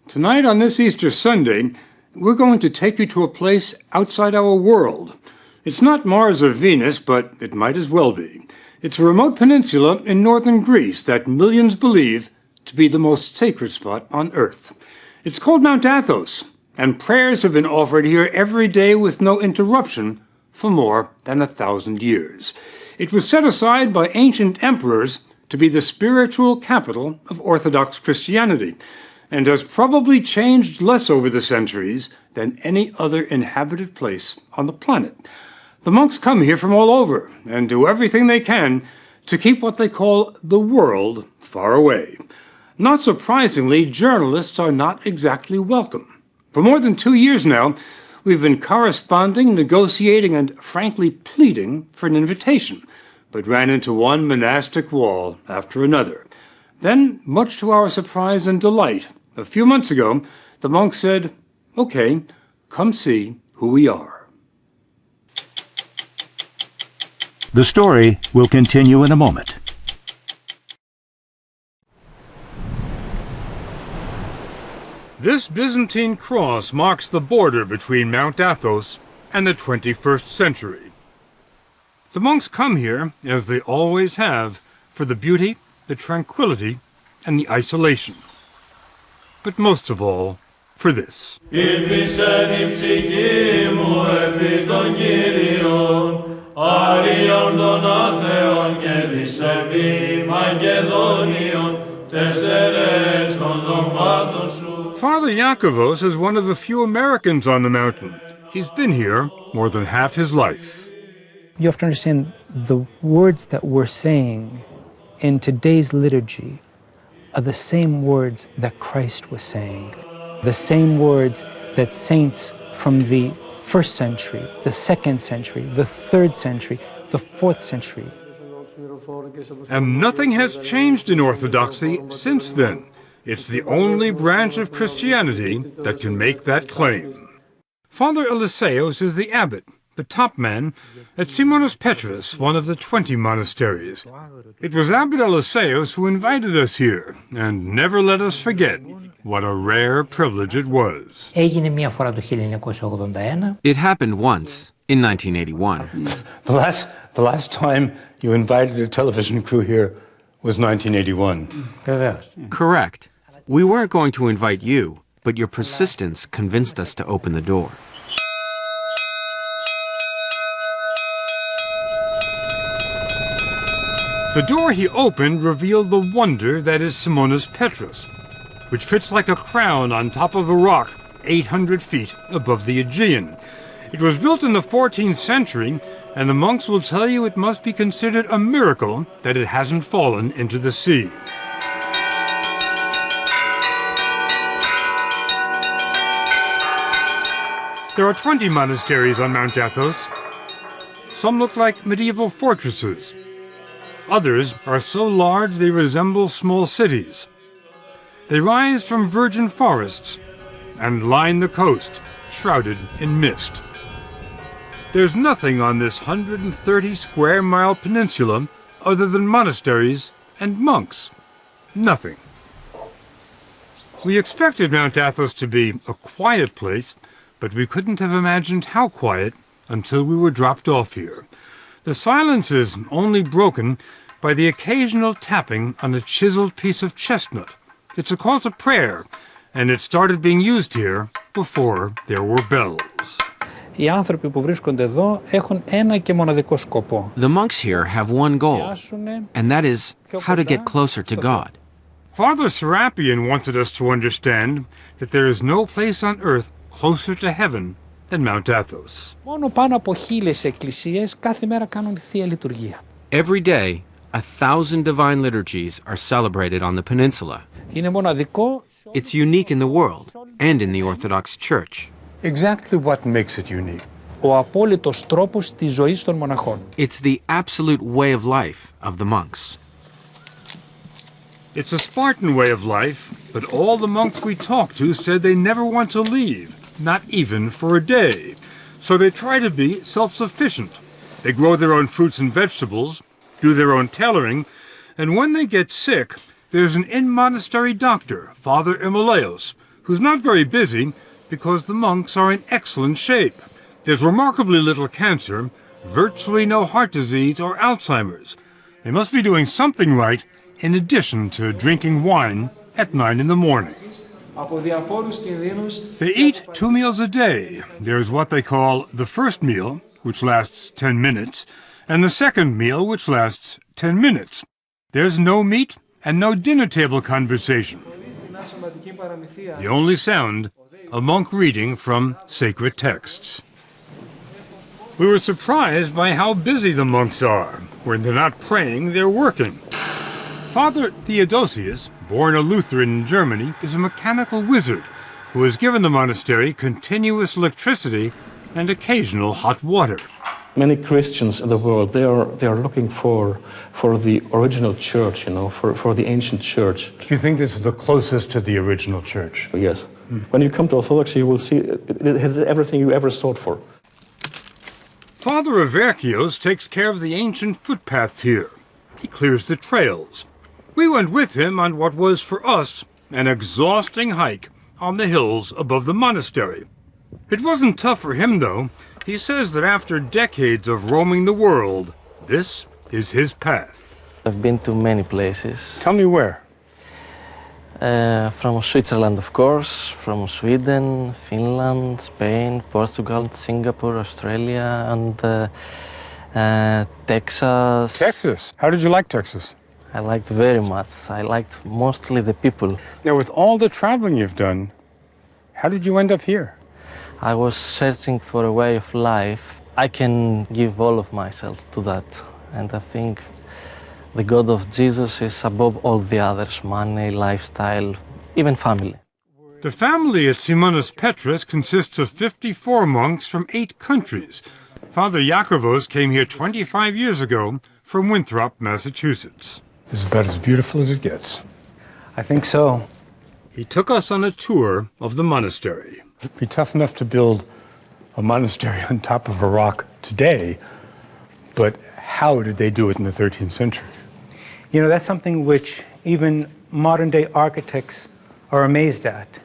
Tonight on this Easter Sunday, we're going to take you to a place outside our world. It's not Mars or Venus, but it might as well be. It's a remote peninsula in northern Greece that millions believe to be the most sacred spot on Earth. It's called Mount Athos, and prayers have been offered here every day with no interruption for more than 1,000 years. It was set aside by ancient emperors to be the spiritual capital of Orthodox Christianity, and has probably changed less over the centuries than any other inhabited place on the planet. The monks come here from all over and do everything they can to keep what they call the world far away. Not surprisingly, journalists are not exactly welcome. For more than 2 years now, we've been corresponding, negotiating, and frankly pleading for an invitation, but ran into one monastic wall after another. Then, much to our surprise and delight, a few months ago, the monks said, "Okay, come see who we are." The story will continue in a moment. This Byzantine cross marks the border between Mount Athos and the 21st century. The monks come here, as they always have, for the beauty, the tranquility, and the isolation. But most of all, for this. Father Yaakov is one of the few Americans on the mountain. He's been here more than half his life. You have to understand the words that we're saying in today's liturgy are the same words that Christ was saying, the same words that saints from the 1st century, the 2nd century, the 3rd century, the 4th century. And nothing has changed in Orthodoxy since then. It's the only branch of Christianity that can make that claim. Father Eliseos is the abbot, the top man, at Simonas Petrus, one of the 20 monasteries. It was Abbot Eliseos who invited us here, and never let us forget what a rare privilege it was. It happened once, in 1981. The last time you invited a television crew here was 1981. Correct. We weren't going to invite you, but your persistence convinced us to open the door. The door he opened revealed the wonder that is Simonas Petrus, which fits like a crown on top of a rock 800 feet above the Aegean. It was built in the 14th century, and the monks will tell you it must be considered a miracle that it hasn't fallen into the sea. There are 20 monasteries on Mount Athos. Some look like medieval fortresses. Others are so large they resemble small cities. They rise from virgin forests and line the coast, shrouded in mist. There's nothing on this 130-square-mile peninsula other than monasteries and monks. Nothing. We expected Mount Athos to be a quiet place, but we couldn't have imagined how quiet until we were dropped off here. The silence is only broken by the occasional tapping on a chiseled piece of chestnut. It's a call to prayer, and it started being used here before there were bells. Οι άνθρωποι που βρίσκονται εδώ έχουν ένα και μοναδικό σκοπό. The monks here have one goal, and that is how to get closer to God. Father Serapion wanted us to understand that there is no place on earth closer to heaven than Mount Athos. Μόνο πάνω από 1,000 εκκλησίες κάθε μέρα κάνουν τη Θεία Λειτουργία. Every day, 1,000 divine liturgies are celebrated on the peninsula. Είναι μοναδικό. It's unique in the world and in the Orthodox Church. Exactly what makes it unique. Ο απόλυτος τρόπος της ζωής των μοναχών. It's the absolute way of life of the monks. It's a Spartan way of life, but all the monks we talked to said they never want to leave, not even for a day. So they try to be self-sufficient. They grow their own fruits and vegetables, do their own tailoring, and when they get sick, there's an in-monastery doctor, Father Emilios, who's not very busy because the monks are in excellent shape. There's remarkably little cancer, virtually no heart disease or Alzheimer's. They must be doing something right in addition to drinking wine at 9 in the morning. They eat 2 meals a day. There's what they call the first meal, which lasts 10 minutes, and the second meal, which lasts 10 minutes. There's no meat and no dinner table conversation. The only sound, a monk reading from sacred texts. We were surprised by how busy the monks are. When they're not praying, they're working. Father Theodosius, born a Lutheran in Germany, is a mechanical wizard who has given the monastery continuous electricity and occasional hot water. Many Christians in the world, they are looking for the original church, for the ancient church. Do you think this is the closest to the original church? Yes. When you come to Orthodoxy, you will see it has everything you ever sought for. Father of Vecchios takes care of the ancient footpaths here. He clears the trails. We went with him on what was, for us, an exhausting hike on the hills above the monastery. It wasn't tough for him, though. He says that after decades of roaming the world, this is his path. I've been to many places. Tell me where. From Switzerland, of course, from Sweden, Finland, Spain, Portugal, Singapore, Australia, and Texas. Texas. How did you like Texas? I liked very much. I liked mostly the people. Now, with all the traveling you've done, how did you end up here? I was searching for a way of life. I can give all of myself to that. And I think the God of Jesus is above all the others: money, lifestyle, even family. The family at Simonas Petrus consists of 54 monks from 8 countries. Father Yaakov came here 25 years ago from Winthrop, Massachusetts. This is about as beautiful as it gets. I think so. He took us on a tour of the monastery. It'd be tough enough to build a monastery on top of a rock today, but how did they do it in the 13th century? You know, that's something which even modern-day architects are amazed at.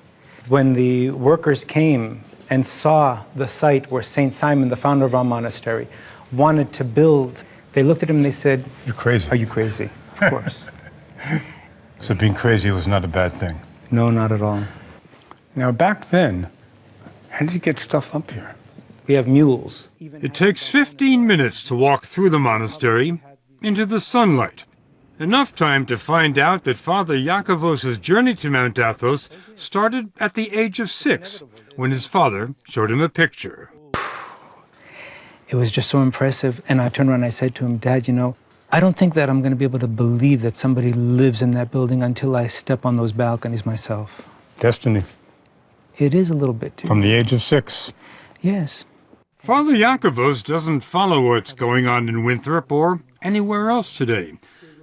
When the workers came and saw the site where St. Simon, the founder of our monastery, wanted to build, they looked at him and they said, "You're crazy." "Are you crazy?" Of course. So being crazy was not a bad thing. No, not at all. Now, back then, how did you get stuff up here? We have mules. It takes 15 minutes to walk through the monastery into the sunlight. Enough time to find out that Father Yaakov's journey to Mount Athos started at the age of 6, when his father showed him a picture. It was just so impressive. And I turned around and I said to him, "Dad, you know, I don't think that I'm going to be able to believe that somebody lives in that building until I step on those balconies myself." Destiny. It is a little bit too. From the age of 6. Yes. Father Yaakov doesn't follow what's going on in Winthrop or anywhere else today.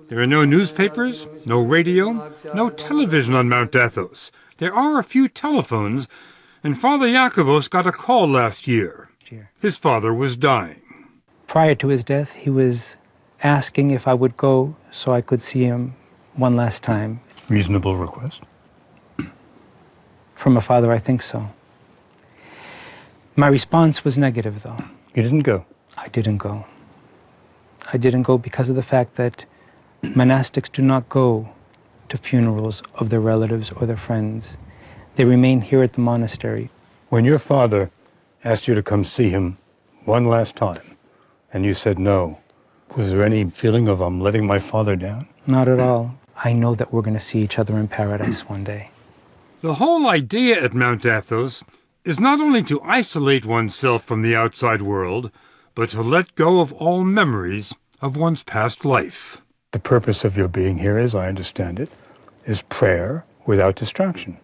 There are no newspapers, no radio, no television on Mount Athos. There are a few telephones, and Father Yaakov got a call last year. His father was dying. Prior to his death, he was asking if I would go so I could see him one last time. Reasonable request. From a father, I think so. My response was negative, though. You didn't go? I didn't go. I didn't go because of the fact that monastics do not go to funerals of their relatives or their friends. They remain here at the monastery. When your father asked you to come see him one last time, and you said no, was there any feeling of I'm letting my father down? Not at all. I know that we're going to see each other in paradise one day. The whole idea at Mount Athos is not only to isolate oneself from the outside world, but to let go of all memories of one's past life. The purpose of your being here, as I understand it, is prayer without distraction.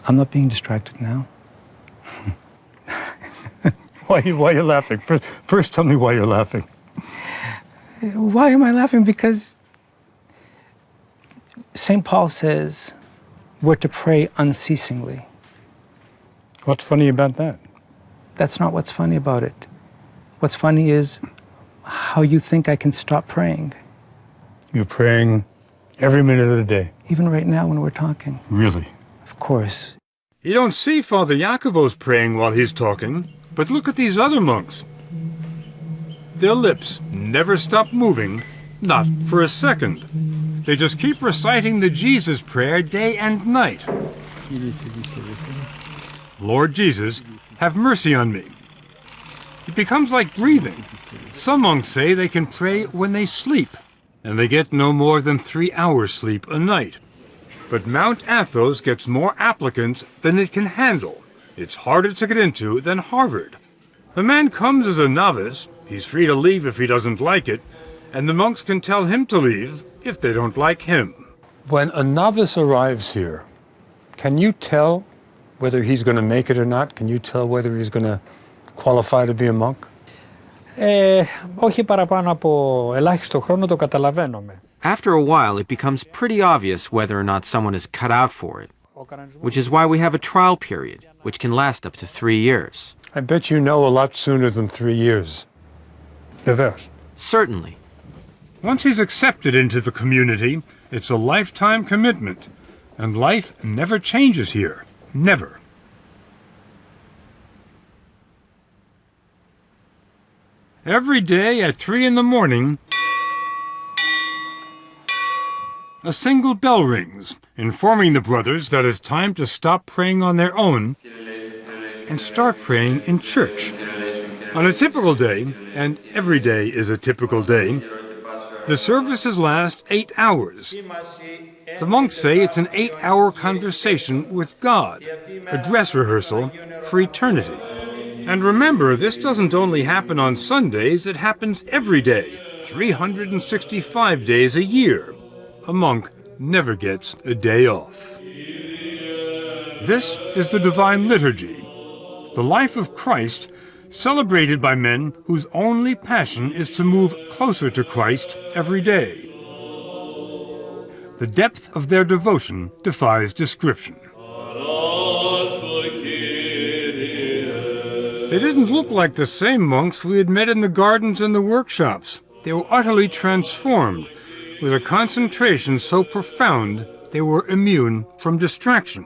I'm not being distracted now. Why are you laughing? First, tell me why you're laughing. Why am I laughing? Because St. Paul says we're to pray unceasingly. What's funny about that? That's not what's funny about it. What's funny is how you think I can stop praying. You're praying Every minute of the day. Even right now when we're talking. Really? Of course. You don't see Father Yaakov's praying while he's talking, but look at these other monks. Their lips never stop moving, not for a second. They just keep reciting the Jesus prayer day and night. Lord Jesus, have mercy on me. It becomes like breathing. Some monks say they can pray when they sleep, and they get no more than 3 hours sleep a night. But Mount Athos gets more applicants than it can handle. It's harder to get into than Harvard. The man comes as a novice, he's free to leave if he doesn't like it, and the monks can tell him to leave if they don't like him. When a novice arrives here, can you tell whether he's going to make it or not? Can you tell whether he's going to qualify to be a monk? Όχι παραπάνω από ελάχιστο χρόνο το καταλαβαίνουμε. After a while, it becomes pretty obvious whether or not someone is cut out for it, which is why we have a trial period, which can last up to 3 years. I bet you know a lot sooner than 3 years. Kvass. Certainly. Once he's accepted into the community, it's a lifetime commitment, and life never changes here. Never. Every day at 3 in the morning, a single bell rings, informing the brothers that it's time to stop praying on their own and start praying in church. On a typical day, and every day is a typical day, the services last 8 hours. The monks say it's an 8-hour conversation with God, a dress rehearsal for eternity. And remember, this doesn't only happen on Sundays, it happens every day, 365 days a year. A monk never gets a day off. This is the Divine Liturgy, the life of Christ, celebrated by men whose only passion is to move closer to Christ every day. The depth of their devotion defies description. They didn't look like the same monks we had met in the gardens and the workshops. They were utterly transformed, with a concentration so profound they were immune from distraction.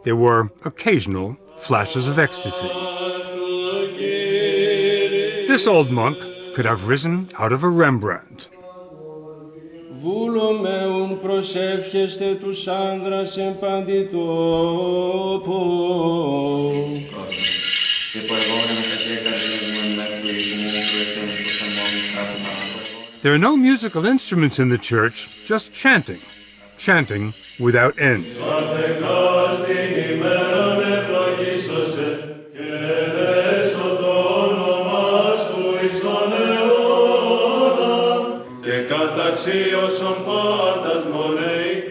There were occasional flashes of ecstasy. This old monk could have risen out of a Rembrandt. Βούλομεουν προσεύχεστε τους άνδρας εν παντή τόπο. There are no musical instruments in the church, just chanting. Chanting without end.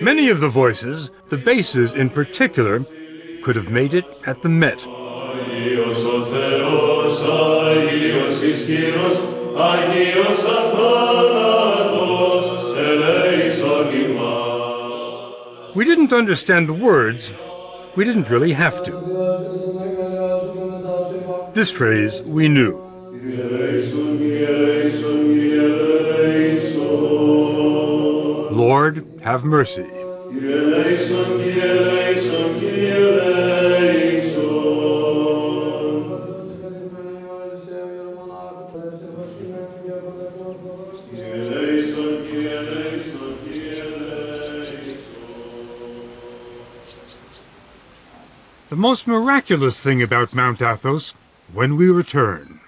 Many of the voices, the basses in particular, could have made it at the Met. We didn't understand the words. We didn't really have to. This phrase we knew. Lord, have mercy. The most miraculous thing about Mount Athos, when we return.